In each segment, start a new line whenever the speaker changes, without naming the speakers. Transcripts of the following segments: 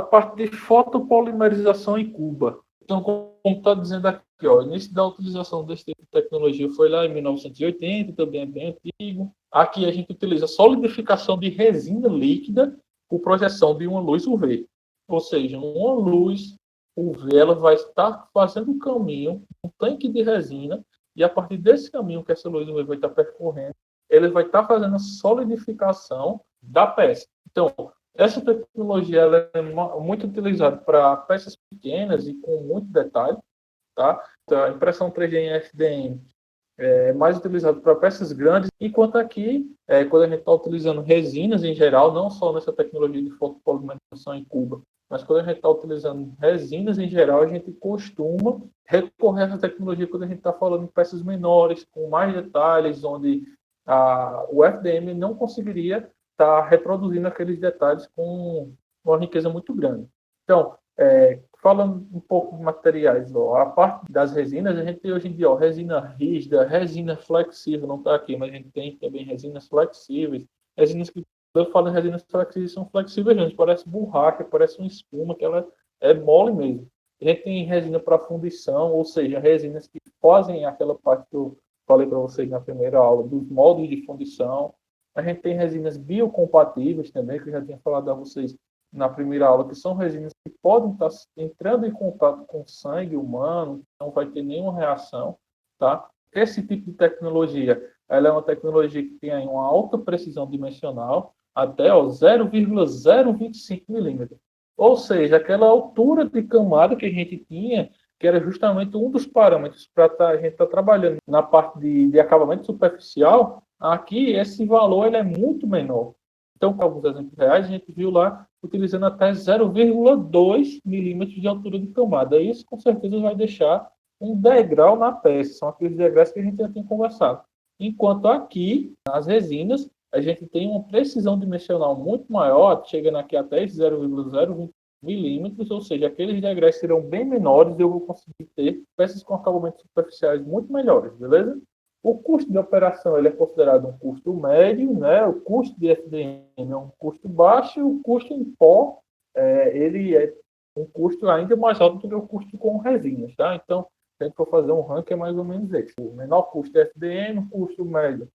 a parte de fotopolimerização em Cuba. Então, como está dizendo aqui, ó, o início da utilização desse tipo de tecnologia foi lá em 1980, também é bem antigo. Aqui a gente utiliza solidificação de resina líquida por projeção de uma luz UV. Ou seja, uma luz UV ela vai estar fazendo um caminho, um tanque de resina, e a partir desse caminho que essa luz UV vai estar percorrendo, ele vai estar fazendo a solidificação da peça. Então, essa tecnologia ela é muito utilizada para peças pequenas e com muito detalhe, tá? Então, a impressão 3D em FDM é mais utilizado para peças grandes, enquanto aqui, quando a gente está utilizando resinas em geral, não só nessa tecnologia de fotopolimerização em Cuba, mas quando a gente está utilizando resinas em geral, a gente costuma recorrer a essa tecnologia quando a gente está falando de peças menores, com mais detalhes, onde o FDM não conseguiria estar reproduzindo aqueles detalhes com uma riqueza muito grande. Então, falando um pouco de materiais, ó, a parte das resinas, a gente tem hoje em dia resina rígida, resina flexível, não está aqui, mas a gente tem também resinas flexíveis, resinas que, eu falo em resinas flexíveis, são flexíveis, gente, parece borracha, parece uma espuma, que ela é mole mesmo. A gente tem resina para fundição, ou seja, resinas que fazem aquela parte que eu falei para vocês na primeira aula, dos moldes de fundição. A gente tem resinas biocompatíveis também, que eu já tinha falado a vocês na primeira aula, que são resinas que podem estar entrando em contato com o sangue humano, não vai ter nenhuma reação, tá? Esse tipo de tecnologia, ela é uma tecnologia que tem aí uma alta precisão dimensional, até 0,025 milímetros. Ou seja, aquela altura de camada que a gente tinha, que era justamente um dos parâmetros para a gente estar trabalhando na parte de acabamento superficial, aqui esse valor ele é muito menor. Então, com alguns exemplos reais, a gente viu lá utilizando até 0,2 milímetros de altura de camada. Isso, com certeza, vai deixar um degrau na peça. São aqueles degraus que a gente já tem conversado. Enquanto aqui, nas resinas, a gente tem uma precisão dimensional muito maior, chegando aqui até 0,020 milímetros, ou seja, aqueles degraus serão bem menores e eu vou conseguir ter peças com acabamentos superficiais muito melhores, beleza? O custo de operação ele é considerado um custo médio, né? O custo de FDM é um custo baixo e o custo em pó ele é um custo ainda mais alto do que o custo com resinas, tá? Então, se a gente for fazer um ranking, é mais ou menos esse. O menor custo é FDM, o custo médio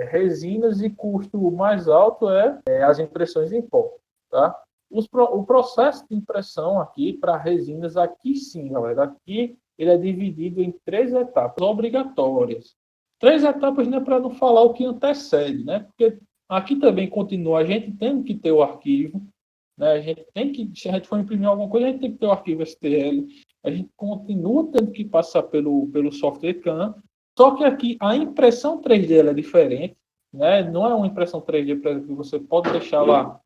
resinas e custo mais alto as impressões em pó, tá? O processo de impressão aqui para resinas, aqui sim, galera, aqui ele é dividido em 3 etapas obrigatórias. 3 etapas, né, para não falar o que antecede, né? Porque aqui também continua a gente tendo que ter o arquivo, né? A gente tem que, se a gente for imprimir alguma coisa, a gente tem que ter o arquivo STL. A gente continua tendo que passar pelo software CAM. Só que aqui a impressão 3D ela é diferente, né? Não é uma impressão 3D, por exemplo, que você pode deixar lá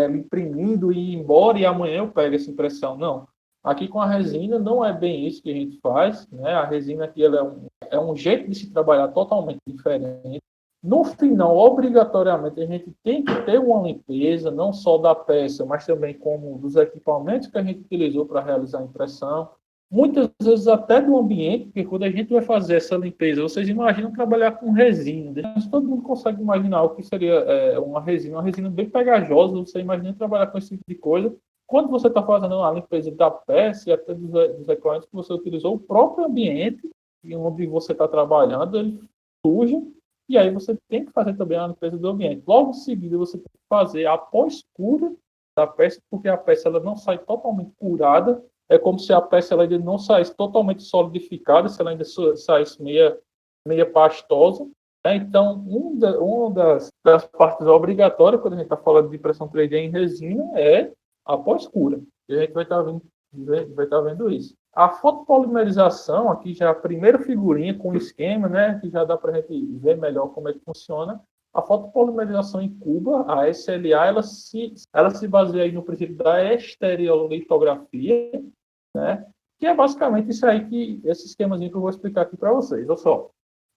imprimindo e ir embora e amanhã eu pego essa impressão. Não. Aqui com a resina não é bem isso que a gente faz, né? A resina aqui ela é um jeito de se trabalhar totalmente diferente. No final, obrigatoriamente, a gente tem que ter uma limpeza, não só da peça, mas também como dos equipamentos que a gente utilizou para realizar a impressão. Muitas vezes até do ambiente, porque quando a gente vai fazer essa limpeza, vocês imaginam trabalhar com resina. Mas todo mundo consegue imaginar o que seria uma resina bem pegajosa, você imagina trabalhar com esse tipo de coisa. Quando você está fazendo a limpeza da peça e até dos equipamentos que você utilizou, o próprio ambiente onde você está trabalhando, ele suja, e aí você tem que fazer também a limpeza do ambiente. Logo em seguida, você tem que fazer a pós-cura da peça, porque a peça ela não sai totalmente curada. É como se a peça ela ainda não saísse totalmente solidificada, se ela ainda saísse meia pastosa. Né? Então, uma das partes obrigatórias, quando a gente está falando de impressão 3D em resina, é a pós-cura. E a gente vai estar vendo isso. A fotopolimerização, aqui já a primeira figurinha com o esquema, né, que já dá para a gente ver melhor como é que funciona. A fotopolimerização em Cuba, a SLA, ela se baseia aí no princípio da estereolitografia, né, que é basicamente isso aí, esse esquemazinho que eu vou explicar aqui para vocês. Olha só,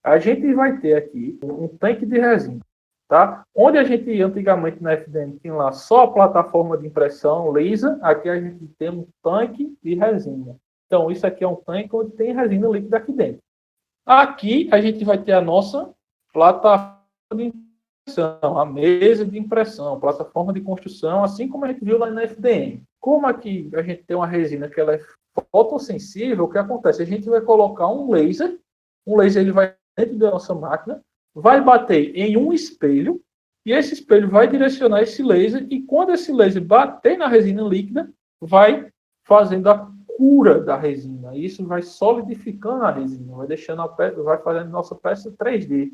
a gente vai ter aqui um tanque de resina, tá? Onde a gente antigamente na FDM tinha lá só a plataforma de impressão lisa, aqui a gente tem um tanque de resina. Então, isso aqui é um tanque onde tem resina líquida aqui dentro. Aqui a gente vai ter a nossa plataforma de a mesa de impressão, plataforma de construção, assim como a gente viu lá na FDM. Como aqui a gente tem uma resina que ela é fotossensível, o que acontece? A gente vai colocar um laser ele vai dentro da nossa máquina, vai bater em um espelho, e esse espelho vai direcionar esse laser, e quando esse laser bater na resina líquida, vai fazendo a cura da resina. Isso vai solidificando a resina, vai deixando a peça, vai fazendo a nossa peça 3D.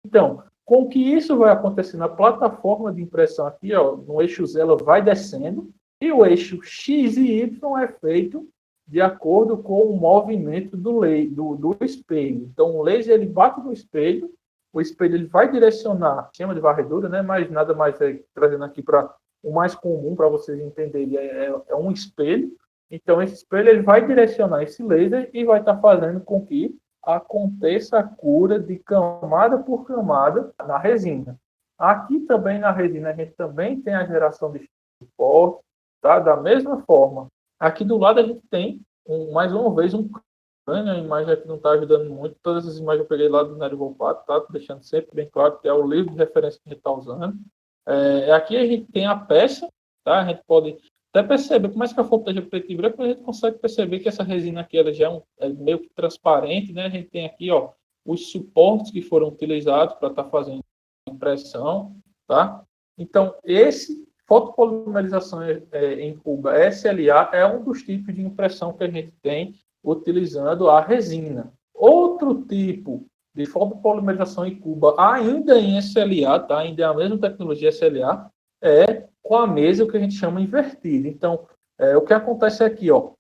Então, com que isso vai acontecer na plataforma de impressão aqui, ó, no eixo Z, ela vai descendo, e o eixo X e Y é feito de acordo com o movimento do espelho. Então, o laser ele bate no espelho, o espelho ele vai direcionar, chama de varredura, né? Mas nada mais trazendo aqui para o mais comum para vocês entenderem, é um espelho. Então, esse espelho ele vai direcionar esse laser e vai estar fazendo com que aconteça a cura de camada por camada na resina. Aqui também na resina a gente também tem a geração de suporte, tá? Da mesma forma. Aqui do lado a gente tem, mais uma vez, um crânio. A imagem aqui não está ajudando muito. Todas as imagens eu peguei lá do Nery Volpato, tá? Deixando sempre bem claro que é o livro de referência que a gente está usando. Aqui a gente tem a peça, tá? A gente pode até perceber, por mais que a foto esteja preto e branco, a gente consegue perceber que essa resina aqui ela já é meio que transparente, né? A gente tem aqui, ó, os suportes que foram utilizados para estar fazendo a impressão, tá? Então, esse fotopolimerização em cuba SLA é um dos tipos de impressão que a gente tem utilizando a resina. Outro tipo de fotopolimerização em cuba, ainda em SLA, tá? Ainda é a mesma tecnologia SLA, é com a mesa, o que a gente chama invertida. Então, o que acontece aqui, ó,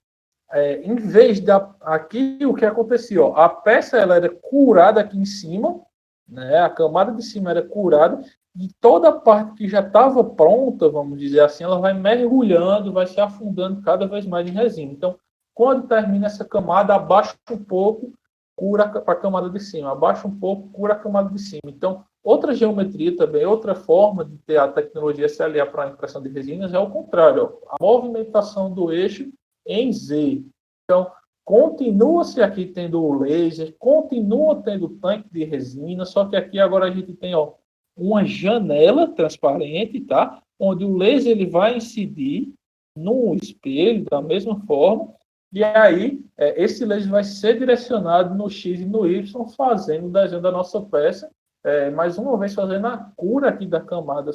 em vez aqui, o que acontecia, ó, a peça ela era curada aqui em cima, né? A camada de cima era curada, e toda a parte que já estava pronta, vamos dizer assim, ela vai mergulhando, vai se afundando cada vez mais em resina. Então, quando termina essa camada, abaixa um pouco, cura a camada de cima. Abaixa um pouco, cura a camada de cima. Então, outra geometria também, outra forma de ter a tecnologia SLA para a impressão de resinas é o contrário, ó, a movimentação do eixo em Z. Então, continua-se aqui tendo o laser, continua tendo o tanque de resina, só que aqui agora a gente tem, ó, uma janela transparente, tá? Onde o laser ele vai incidir no espelho da mesma forma, e aí esse laser vai ser direcionado no X e no Y, fazendo o desenho da nossa peça, mais uma vez fazendo a cura aqui da camada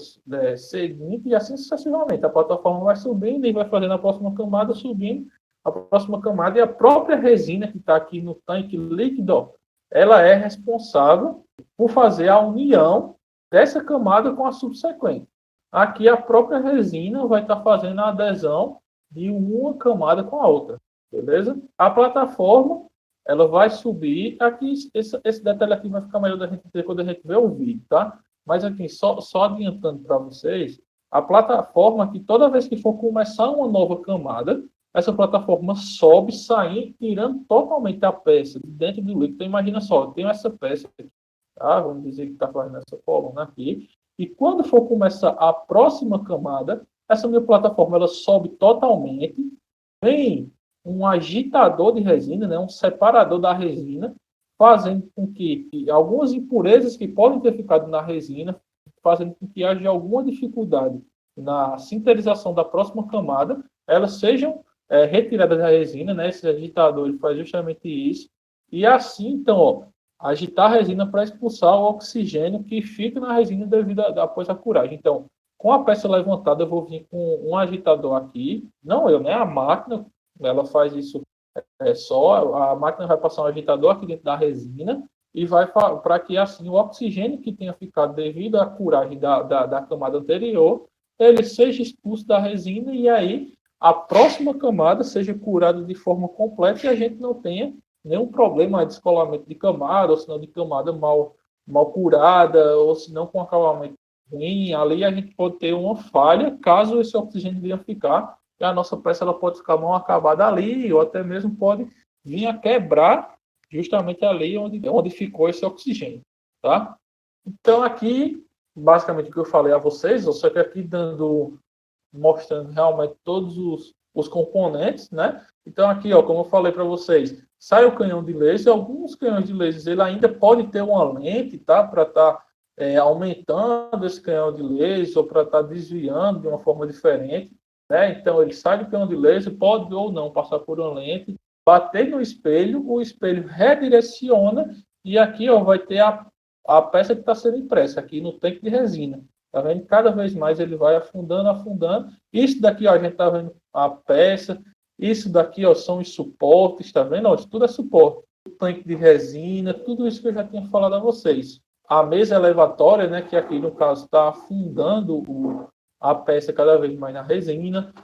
seguinte, e assim sucessivamente. A plataforma vai subindo e vai fazendo a próxima camada, subindo a próxima camada, e a própria resina que está aqui no tanque líquido, ó, ela é responsável por fazer a união dessa camada com a subsequente. Aqui a própria resina vai estar fazendo a adesão de uma camada com a outra, beleza? A plataforma, ela vai subir, aqui esse detalhe aqui vai ficar melhor da gente ter quando a gente vê o vídeo, tá? Mas aqui, só adiantando para vocês, a plataforma aqui, toda vez que for começar uma nova camada, essa plataforma sobe, saindo, tirando totalmente a peça de dentro do líquido. Então, imagina só, eu tenho essa peça aqui, tá? Vamos dizer que está fazendo essa coluna aqui. E quando for começar a próxima camada, essa minha plataforma ela sobe totalmente, vem um agitador de resina, né, um separador da resina, fazendo com que algumas impurezas que podem ter ficado na resina, fazendo com que haja alguma dificuldade na sintetização da próxima camada, elas sejam retiradas da resina, né? Esse agitador ele faz justamente isso. E assim, então, ó, agitar a resina para expulsar o oxigênio que fica na resina devido após a curagem. Então, com a peça levantada, eu vou vir com um agitador aqui. Não eu, né? A máquina, ela faz isso só. A máquina vai passar um agitador aqui dentro da resina e vai para que assim o oxigênio que tenha ficado devido à curagem da camada anterior, ele seja expulso da resina e aí a próxima camada seja curada de forma completa e a gente não tenha nenhum problema de descolamento de camada, ou se não de camada mal curada, ou se não com acabamento ruim. Ali a gente pode ter uma falha, caso esse oxigênio venha ficar, e a nossa peça ela pode ficar mal acabada ali, ou até mesmo pode vir a quebrar justamente ali onde ficou esse oxigênio, tá? Então aqui, basicamente o que eu falei a vocês, só que aqui mostrando realmente todos os componentes, né? Então aqui, ó, como eu falei para vocês, sai o canhão de laser. Alguns canhões de laser ele ainda pode ter uma lente, tá? Para estar aumentando esse canhão de laser ou para estar desviando de uma forma diferente, né? Então, ele sai do canhão de laser, pode ou não passar por uma lente, bater no espelho, o espelho redireciona e aqui ó, vai ter a peça que está sendo impressa aqui no tanque de resina. Tá vendo? Cada vez mais ele vai afundando, afundando. Isso daqui, ó, a gente tá vendo a peça. Isso daqui, ó, são os suportes, tá vendo? Ó, isso tudo é suporte. O tanque de resina, tudo isso que eu já tinha falado a vocês. A mesa elevatória, né, que aqui no caso está afundando a peça cada vez mais na resina.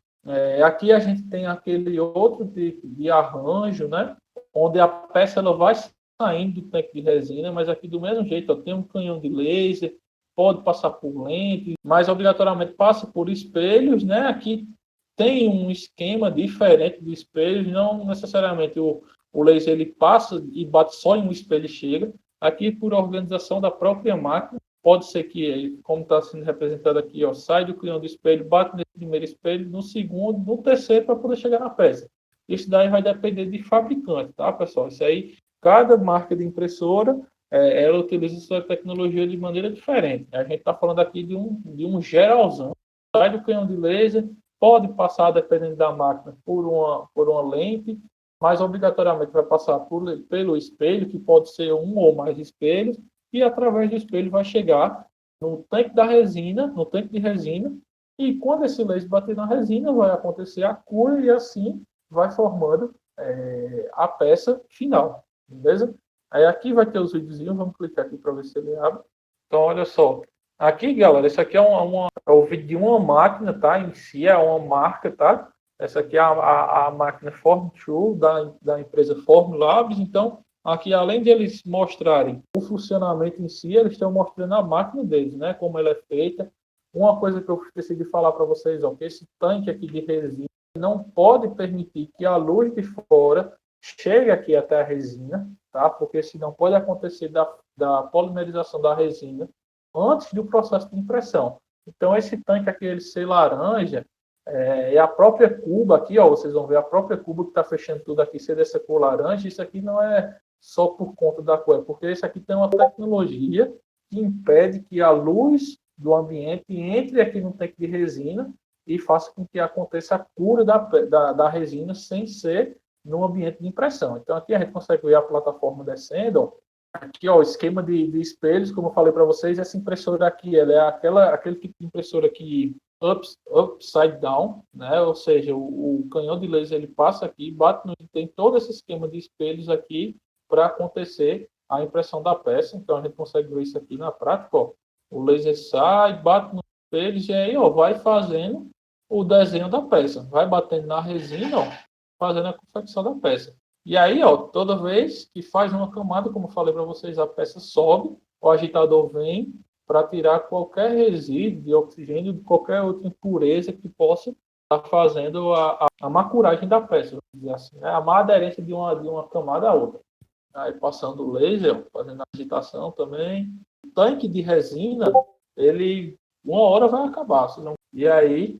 Aqui a gente tem aquele outro tipo de arranjo, né, onde a peça ela vai saindo do tanque de resina, mas aqui do mesmo jeito, ó, tem um canhão de laser, pode passar por lente, mas obrigatoriamente passa por espelhos, né? Aqui tem um esquema diferente de espelhos, não necessariamente o laser ele passa e bate só em um espelho e chega. Aqui, por organização da própria máquina, pode ser que, como está sendo representado aqui, ó, sai do canhão do espelho, bate nesse primeiro espelho, no segundo, no terceiro, para poder chegar na peça. Isso daí vai depender de fabricante, tá, pessoal? Isso aí, cada marca de impressora, ela utiliza sua tecnologia de maneira diferente. A gente está falando aqui de um geralzão. Sai do canhão de laser, pode passar, dependendo da máquina, por uma lente, mas obrigatoriamente vai passar pelo espelho, que pode ser um ou mais espelhos, e através do espelho vai chegar no tanque da resina, no tanque de resina, e quando esse laser bater na resina, vai acontecer a cura e assim vai formando a peça final, beleza? Aí aqui vai ter os videozinhos, vamos clicar aqui para ver se ele abre. Então, olha só. Aqui, galera, isso aqui é o vídeo de uma máquina, tá? Em si, é uma marca, tá? Essa aqui é a máquina Form2 da empresa Formlabs. Então, aqui, além de eles mostrarem o funcionamento em si, eles estão mostrando a máquina deles, né? Como ela é feita. Uma coisa que eu esqueci de falar para vocês, ó, que esse tanque aqui de resina não pode permitir que a luz de fora chegue aqui até a resina, tá? Porque senão pode acontecer da polimerização da resina antes do processo de impressão. Então, esse tanque aqui, ele ser laranja, e a própria cuba aqui, ó, vocês vão ver a própria cuba que está fechando tudo aqui ser dessa cor laranja. Isso aqui não é só por conta da cor, é porque isso aqui tem uma tecnologia que impede que a luz do ambiente entre aqui no tanque de resina e faça com que aconteça a cura da resina sem ser no ambiente de impressão. Então, aqui a gente consegue ver a plataforma descendo, ó. Aqui, ó, o esquema de espelhos, como eu falei para vocês, essa impressora aqui, ela é aquele tipo de impressora que upside down, né? Ou seja, o canhão de laser ele passa aqui, tem todo esse esquema de espelhos aqui para acontecer a impressão da peça. Então a gente consegue ver isso aqui na prática, ó. O laser sai, bate nos espelhos e aí, ó, vai fazendo o desenho da peça, vai batendo na resina, ó, fazendo a confecção da peça. E aí, ó, toda vez que faz uma camada, como eu falei para vocês, a peça sobe, o agitador vem para tirar qualquer resíduo de oxigênio, de qualquer outra impureza que possa estar fazendo a macuragem da peça, vamos dizer assim, né? A má aderência de uma camada à outra. Aí passando o laser, fazendo a agitação também. O tanque de resina, ele uma hora vai acabar, senão... E aí,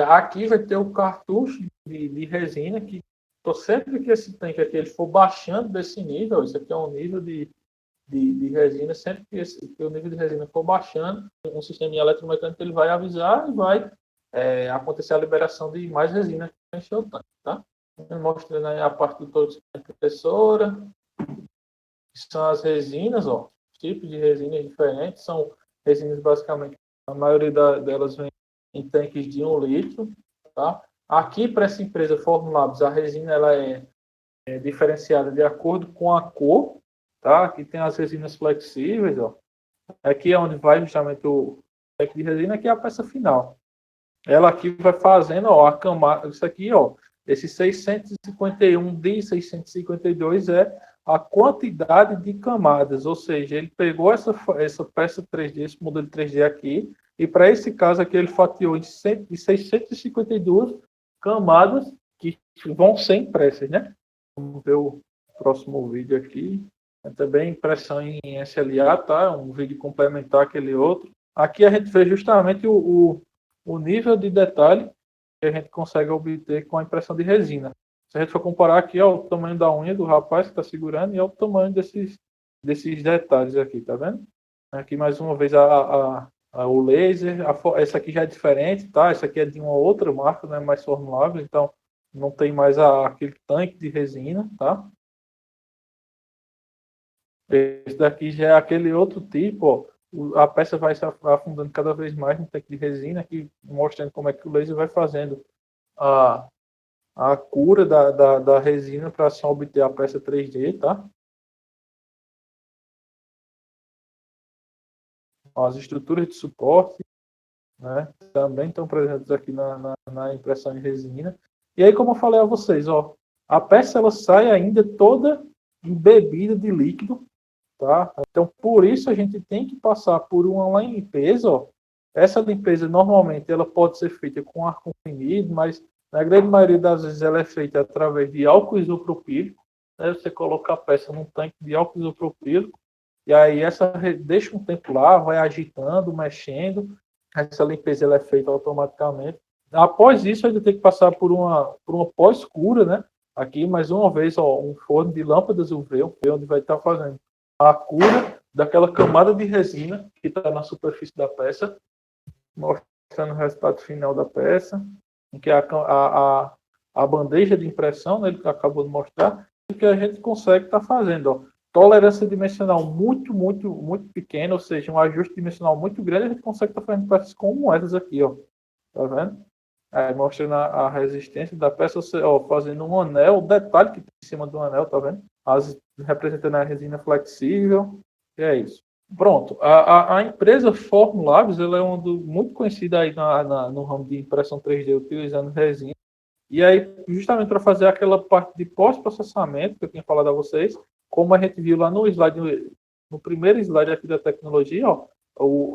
aqui vai ter o cartucho de resina que sempre que esse tanque aqui ele for baixando desse nível, isso aqui é um nível de resina, sempre que o nível de resina for baixando, um sistema eletromecânico ele vai avisar e vai acontecer a liberação de mais resina que encher o tanque, tá? Mostrando aí a parte do todo da impressora, que são as resinas, ó, tipos de resinas diferentes, são resinas basicamente, a maioria delas vem em tanques de 1 litro, tá? Aqui, para essa empresa Formlabs, a resina ela é diferenciada de acordo com a cor, tá? Aqui tem as resinas flexíveis, ó. Aqui é onde vai justamente o tanque de resina, aqui é a peça final. Ela aqui vai fazendo, ó, a camada, isso aqui, ó, esse 651 de 652 é a quantidade de camadas, ou seja, ele pegou essa peça 3D, esse modelo 3D aqui, e para esse caso aqui ele fatiou em 652 camadas que vão ser impressas, né? Vamos ver o próximo vídeo aqui. É também impressão em SLA, tá? Um vídeo complementar aquele outro. Aqui a gente vê justamente o nível de detalhe que a gente consegue obter com a impressão de resina. Se a gente for comparar aqui, ó, o tamanho da unha do rapaz que está segurando e ó, o tamanho desses detalhes aqui, tá vendo? Aqui mais uma vez o laser. Essa aqui já é diferente, tá? Essa aqui é de uma outra marca, né? Mais formulável, então não tem mais aquele tanque de resina, tá? Esse daqui já é aquele outro tipo, ó. A peça vai se afundando cada vez mais no tanque de resina, aqui mostrando como é que o laser vai fazendo a, a cura da resina para só obter a peça 3D, tá? As estruturas de suporte, né, também estão presentes aqui na impressão em resina. E aí, como eu falei a vocês, ó, a peça ela sai ainda toda embebida de líquido, tá? Então, por isso a gente tem que passar por uma limpeza, ó. Essa limpeza normalmente ela pode ser feita com ar comprimido, mas na grande maioria das vezes ela é feita através de álcool isopropílico, né? Você coloca a peça num tanque de álcool isopropílico e aí essa deixa um tempo lá, vai agitando, mexendo. Essa limpeza ela é feita automaticamente. Após isso, ainda tem que passar por uma pós-cura, né? Aqui, mais uma vez, ó, um forno de lâmpadas UV, onde vai estar fazendo a cura daquela camada de resina que está na superfície da peça, mostrando o resultado final da peça, que é a bandeja de impressão, né, que acabou de mostrar, e que a gente consegue estar fazendo. Ó, tolerância dimensional muito, muito, muito pequena, ou seja, um ajuste dimensional muito grande, a gente consegue estar fazendo peças como essas aqui, ó. Tá vendo? Mostrando a resistência da peça, ó, fazendo um anel, o detalhe que tem em cima do anel, tá vendo? Representando a resina flexível, e é isso. Pronto, a empresa Formlabs, ela é muito conhecida aí no ramo de impressão 3D utilizando resina. E aí, justamente para fazer aquela parte de pós-processamento que eu tinha falado a vocês, como a gente viu lá no slide, no primeiro slide aqui da tecnologia, ó,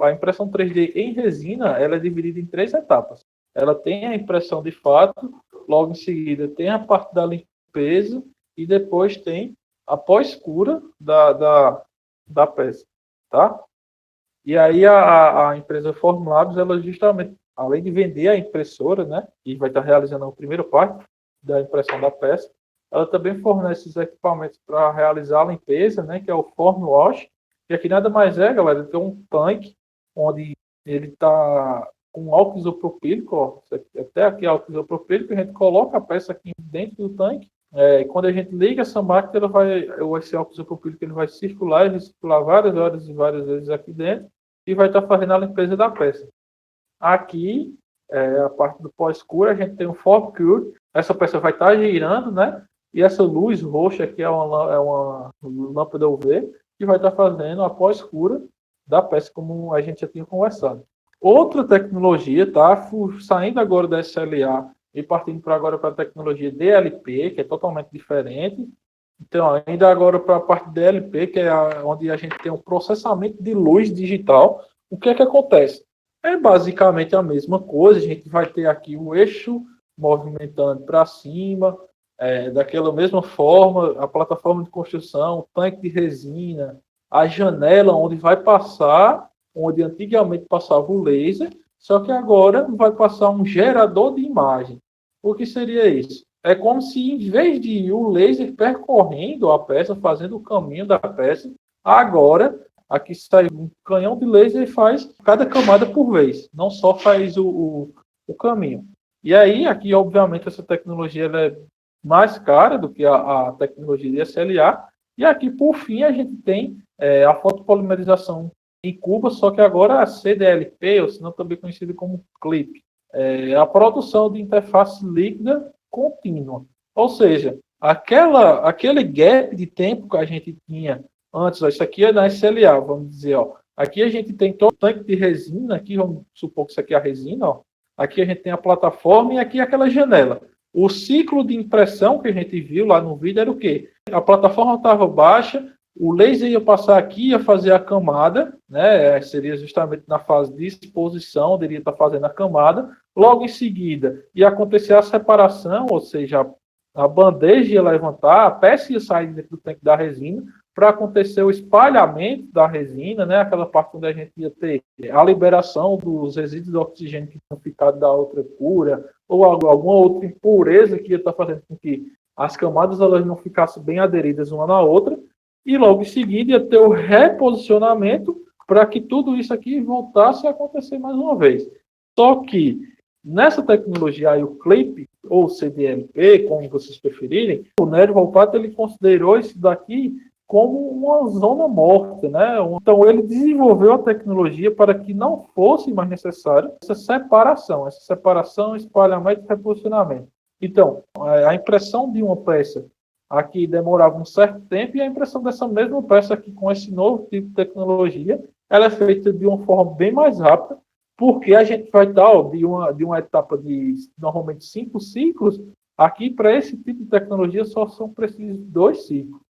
a impressão 3D em resina, ela é dividida em 3 etapas. Ela tem a impressão de fato, logo em seguida tem a parte da limpeza e depois tem a pós-cura da peça, tá? E aí a empresa Formlabs, ela justamente, além de vender a impressora, né, e vai estar realizando a primeira parte da impressão da peça, ela também fornece os equipamentos para realizar a limpeza, né, que é o Form Wash, e aqui nada mais é, galera, tem um tanque onde ele está com álcool isopropílico, ó, até aqui álcool isopropílico, a gente coloca a peça aqui dentro do tanque, e quando a gente liga essa máquina, esse álcool isopropílico ele vai circular várias horas e várias vezes aqui dentro, e vai estar fazendo a limpeza da peça. Aqui, a parte do pós-cura, a gente tem um Form Cure, essa peça vai estar girando, né? E essa luz roxa aqui é uma lâmpada UV, que vai estar fazendo a pós-cura da peça, como a gente já tinha conversado. Outra tecnologia, tá? Saindo agora da SLA e partindo agora para a tecnologia DLP, que é totalmente diferente. Então, ainda agora para a parte DLP, que é onde a gente tem um processamento de luz digital, o que é que acontece? É basicamente a mesma coisa, a gente vai ter aqui o eixo movimentando para cima, daquela mesma forma, a plataforma de construção, o tanque de resina, a janela onde vai passar, onde antigamente passava o laser, só que agora vai passar um gerador de imagem. O que seria isso? É como se, em vez de ir o laser percorrendo a peça, fazendo o caminho da peça, agora aqui sai um canhão de laser e faz cada camada por vez, não só faz o caminho. E aí, aqui, obviamente, essa tecnologia ela é mais cara do que a tecnologia de SLA. E aqui, por fim, a gente tem a fotopolimerização em cuba, só que agora a CDLP, ou se não também conhecida como CLIP. A produção de interface líquida contínua. Ou seja, aquele gap de tempo que a gente tinha antes, ó, isso aqui é na SLA, vamos dizer, ó. Aqui a gente tem todo o tanque de resina, aqui vamos supor que isso aqui é a resina, ó. Aqui a gente tem a plataforma e aqui aquela janela. O ciclo de impressão que a gente viu lá no vídeo era o quê? A plataforma estava baixa, o laser ia passar aqui, ia fazer a camada, né? Seria justamente na fase de exposição, ele ia estar fazendo a camada. Logo em seguida, ia acontecer a separação, ou seja, a bandeja ia levantar, a peça ia sair dentro do tanque da resina, para acontecer o espalhamento da resina, né? Aquela parte onde a gente ia ter a liberação dos resíduos de oxigênio que tinham ficado da outra cura, ou alguma outra impureza que ia estar fazendo com que as camadas elas não ficassem bem aderidas uma na outra, e logo em seguida ia ter o reposicionamento para que tudo isso aqui voltasse a acontecer mais uma vez. Só que nessa tecnologia aí, o CLIP, ou CDLP, como vocês preferirem, o Nery Volpato ele considerou isso daqui como uma zona morta, né? Então ele desenvolveu a tecnologia para que não fosse mais necessário essa separação, espalhamento e reposicionamento. Então, a impressão de uma peça aqui demorava um certo tempo e a impressão dessa mesma peça aqui com esse novo tipo de tecnologia, ela é feita de uma forma bem mais rápida, porque a gente vai dar de uma etapa de normalmente 5 ciclos, aqui para esse tipo de tecnologia só são precisos 2 ciclos.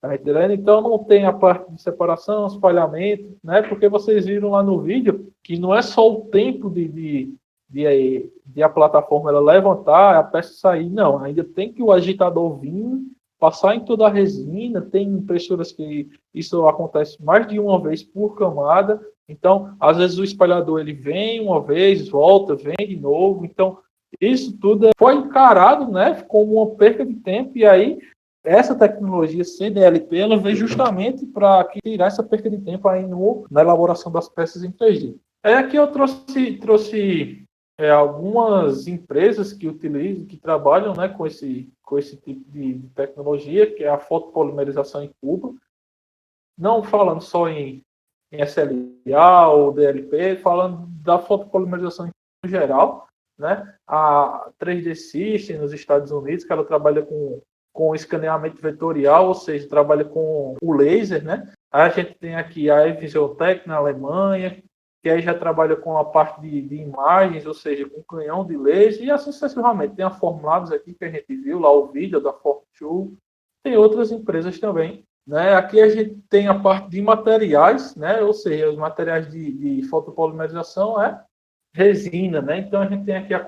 Tá entendendo? Então não tem a parte de separação, espalhamento, né? Porque vocês viram lá no vídeo que não é só o tempo de a plataforma ela levantar, a peça sair, não. Ainda tem que o agitador vir, passar em toda a resina, tem impressoras que isso acontece mais de uma vez por camada. Então, às vezes o espalhador ele vem uma vez, volta, vem de novo. Então, isso tudo foi encarado, né, como uma perca de tempo e aí essa tecnologia CDLP ela veio justamente para tirar essa perca de tempo aí na elaboração das peças em 3D. Aqui eu trouxe algumas empresas que utilizam, que trabalham, né, com esse tipo de tecnologia, que é a fotopolimerização em cubo. Não falando só em SLA ou DLP, falando da fotopolimerização em geral, né? A 3D System nos Estados Unidos, que ela trabalha com escaneamento vetorial, ou seja, trabalha com o laser, né? A gente tem aqui a Evision-Tech na Alemanha, que aí já trabalha com a parte de imagens, ou seja, com canhão de laser, e assim sucessivamente. Tem a Formlabs aqui, que a gente viu lá o vídeo da Fortune, tem outras empresas também, né? Aqui a gente tem a parte de materiais, né? Ou seja, os materiais de fotopolimerização é resina, né? Então a gente tem aqui a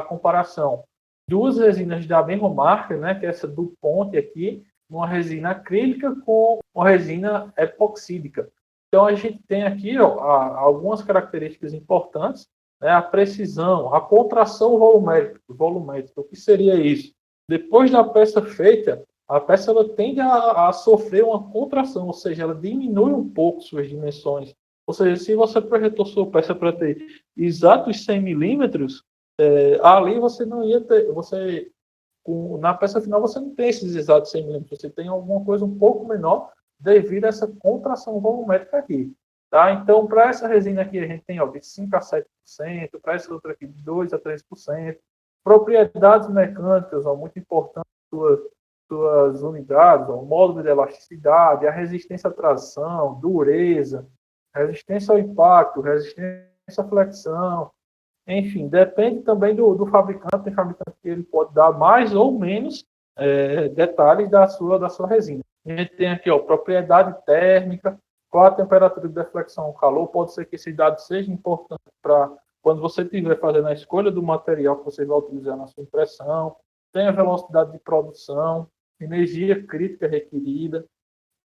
comparação. 2 resinas da mesma marca, né? Que é essa do Ponte aqui, uma resina acrílica com uma resina epoxídica. Então a gente tem aqui algumas características importantes, né? A precisão, a contração volumétrica. O que seria isso? Depois da peça feita, a peça ela tende a sofrer uma contração, ou seja, ela diminui um pouco suas dimensões. Ou seja, se você projetou sua peça para ter exatos 100 milímetros, ali você não ia ter, na peça final você não tem esses exatos 100 milímetros, você tem alguma coisa um pouco menor devido a essa contração volumétrica aqui. Tá? Então, para essa resina aqui, a gente tem de 5 a 7%, para essa outra aqui, de 2 a 3%. Propriedades mecânicas, muito importante, suas unidades, o módulo de elasticidade, a resistência à tração, dureza, resistência ao impacto, resistência à flexão. Enfim, depende também do fabricante. Tem fabricante que ele pode dar mais ou menos detalhes da sua resina. A gente tem aqui, propriedade térmica, qual a temperatura de deflexão ao calor. Pode ser que esse dado seja importante para quando você estiver fazendo a escolha do material que você vai utilizar na sua impressão. Tem a velocidade de produção, energia crítica requerida.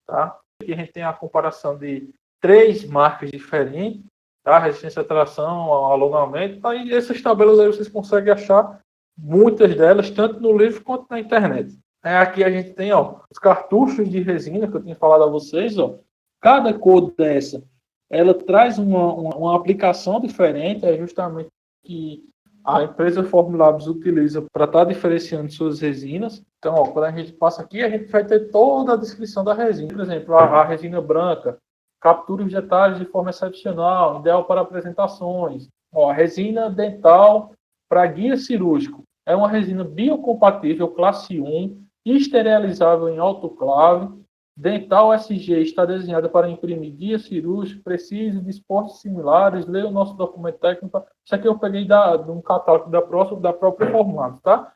Tá? Aqui a gente tem a comparação de 3 marcas diferentes, tá? Resistência à tração, alongamento. Tá? E essas tabelas aí vocês conseguem achar muitas delas, tanto no livro quanto na internet. Aqui a gente tem os cartuchos de resina, que eu tinha falado a vocês. Cada cor dessa, ela traz uma aplicação diferente, é justamente que a empresa Formlabs utiliza para estar diferenciando suas resinas. Então, quando a gente passa aqui, a gente vai ter toda a descrição da resina. Por exemplo, a resina branca, captura os detalhes de forma excepcional, ideal para apresentações. A resina dental para guia cirúrgico. É uma resina biocompatível, classe 1, esterilizável em autoclave. Dental SG está desenhada para imprimir guia cirúrgico preciso, de esportes similares. Leia o nosso documento técnico. Isso aqui eu peguei de um catálogo da própria Formlabs, tá?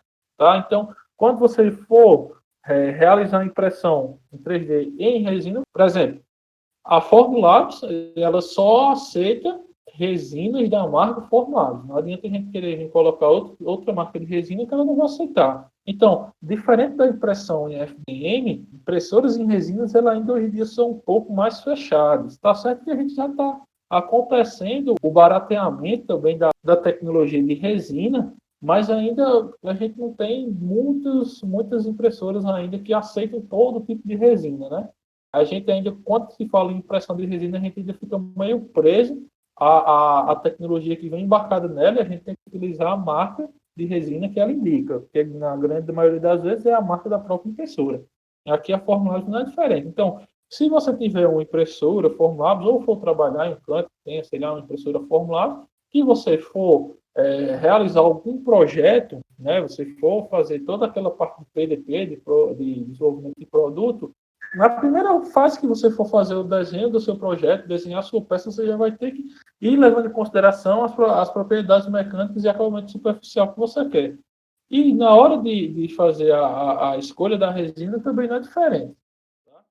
Então, quando você for realizar a impressão em 3D em resina, por exemplo, a Formlabs, ela só aceita resinas da marca Formlabs. Não adianta a gente querer vir colocar outra marca de resina que ela não vai aceitar. Então, diferente da impressão em FDM, impressoras em resinas ela ainda hoje em dia são um pouco mais fechadas. Está certo que a gente já está acontecendo o barateamento também da tecnologia de resina, mas ainda a gente não tem muitas impressoras ainda que aceitam todo tipo de resina, né? a gente ainda, quando se fala em impressão de resina, a gente ainda fica meio preso à tecnologia que vem embarcada nela, e a gente tem que utilizar a marca de resina que ela indica, porque na grande maioria das vezes é a marca da própria impressora. Aqui a Formlabs não é diferente. Então, se você tiver uma impressora Formlabs ou for trabalhar em um canto que tenha, sei lá, uma impressora Formlabs, que você for realizar algum projeto, né, você for fazer toda aquela parte de PDP, de desenvolvimento de produto, na primeira fase que você for fazer o desenho do seu projeto, desenhar a sua peça, você já vai ter que ir levando em consideração as propriedades mecânicas e acabamento superficial que você quer. E na hora de fazer a escolha da resina também não é diferente. Tá?